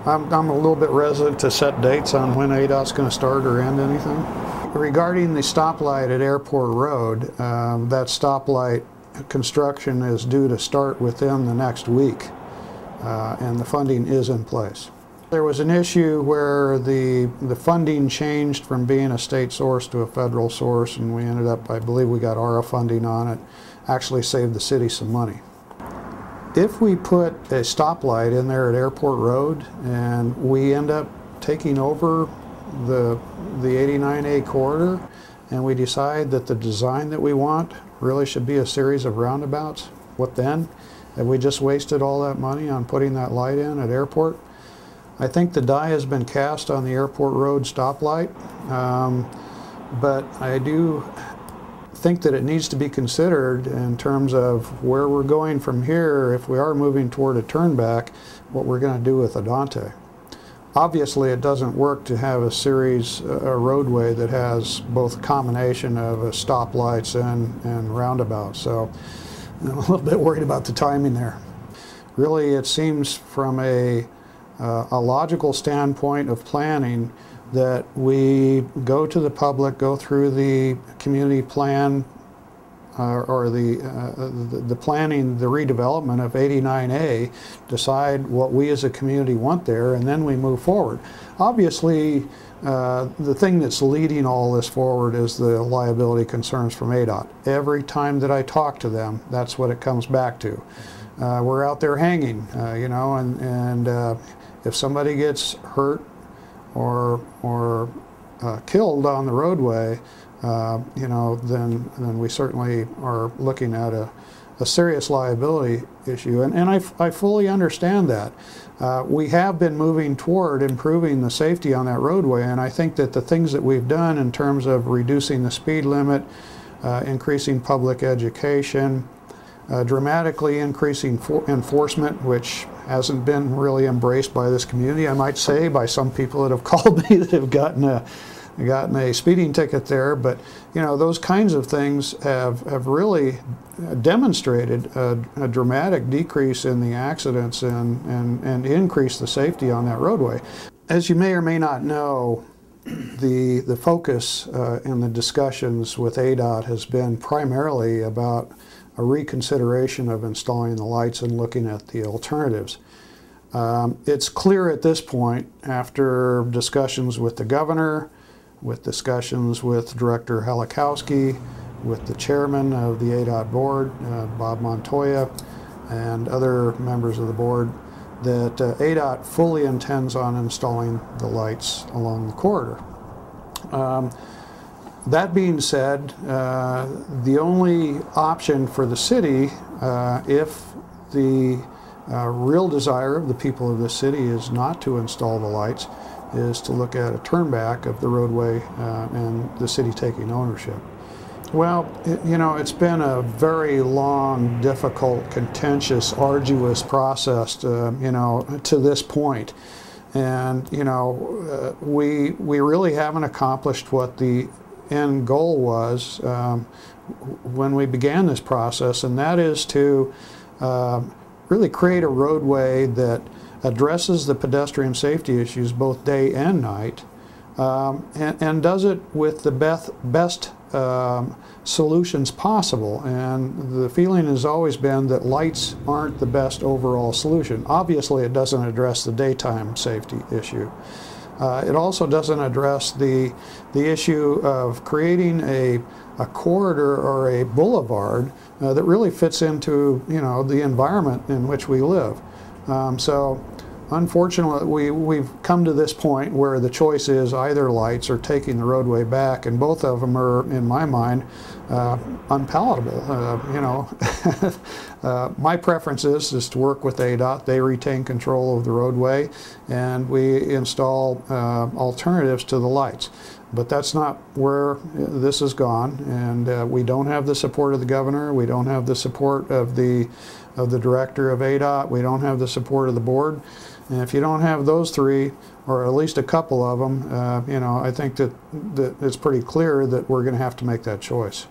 I'm a little bit reticent to set dates on when ADOT's going to start or end anything. Regarding the stoplight at Airport Road, that stoplight construction is due to start within the next week, and the funding is in place. There was an issue where the funding changed from being a state source to a federal source, and we ended up, I believe we got ARA funding on it, actually saved the city some money. If we put a stoplight in there at Airport Road and we end up taking over the 89A corridor and we decide that the design that we want really should be a series of roundabouts, what then? Have we just wasted all that money on putting that light in at Airport? I think the die has been cast on the Airport Road stoplight, but I do think that it needs to be considered in terms of where we're going from here. If we are moving toward a turnback, what we're going to do with ADOT. Obviously, it doesn't work to have a roadway that has both a combination of stoplights and roundabouts. So I'm a little bit worried about the timing there. Really, it seems from a logical standpoint of planning that we go to the public, go through the community plan or the planning, the redevelopment of 89A, decide what we as a community want there, and then we move forward. Obviously, the thing that's leading all this forward is the liability concerns from ADOT. Every time that I talk to them, that's what it comes back to. We're out there hanging, you know, and if somebody gets hurt or killed on the roadway, you know, then we certainly are looking at a serious liability issue, and I fully understand that. We have been moving toward improving the safety on that roadway, and I think that the things that we've done in terms of reducing the speed limit, increasing public education, dramatically increasing enforcement, which hasn't been really embraced by this community, I might say, by some people that have called me that have gotten a speeding ticket there. But you know, those kinds of things have really demonstrated a dramatic decrease in the accidents and increased the safety on that roadway. As you may or may not know, the focus in the discussions with ADOT has been primarily about a reconsideration of installing the lights and looking at the alternatives. It's clear at this point, after discussions with the governor, with discussions with Director Helikowski, with the chairman of the ADOT board, Bob Montoya, and other members of the board, that ADOT fully intends on installing the lights along the corridor. That being said, the only option for the city, if the real desire of the people of the city is not to install the lights, is to look at a turnback of the roadway and the city taking ownership. Well, you know, it's been a very long, difficult, contentious, arduous process to, you know, to this point. And, you know, we really haven't accomplished what the end goal was when we began this process, and that is to really create a roadway that addresses the pedestrian safety issues both day and night, and does it with the best solutions possible. And the feeling has always been that lights aren't the best overall solution. Obviously, it doesn't address the daytime safety issue. It also doesn't address the issue of creating a corridor or a boulevard that really fits into, you know, the environment in which we live. So unfortunately, we've come to this point where the choice is either lights or taking the roadway back, and both of them are, in my mind, unpalatable. You know, my preference is to work with ADOT. They retain control of the roadway, and we install alternatives to the lights. But that's not where this has gone, and we don't have the support of the governor. We don't have the support of the director of ADOT. We don't have the support of the board. And if you don't have those three, or at least a couple of them, you know, I think that it's pretty clear that we're going to have to make that choice.